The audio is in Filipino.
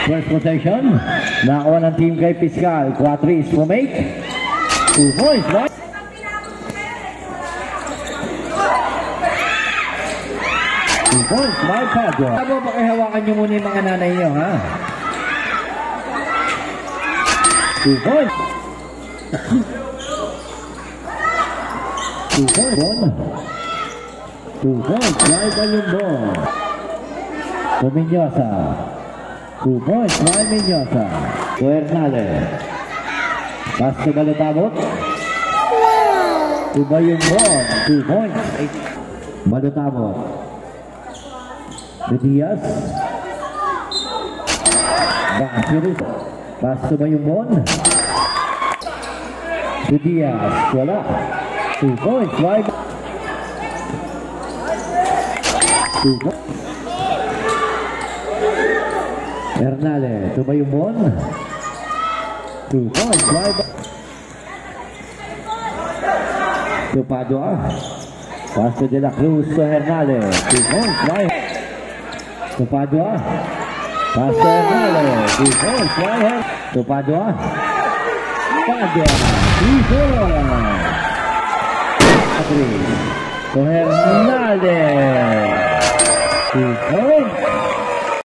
First possession. Nakakuha ng team kay Fiscal. 4 is to make. 2 points, right? Points, my Padua. Tama ba kayo hawakan nyo muna yung mga nanay nyo, ha? 2 points. 2 points. 2 points, my Balumbon. Minyosa. 2 points, my Minyosa. To Hernandez. Pass to Balutabot. To Balumbon. 2 points. Balutabot. To Diaz. Pass to Balumbon. To Diaz. Wala. 2 points, my 2 points. Hernandez, to Balumbon. 2 points, right? To Padua. Pass to De La Cruz to Hernandez. 2 points, right? To Padua. Pass to Hernandez. 2 points, right? To Padua. Padua. 3-4. To Hernandez.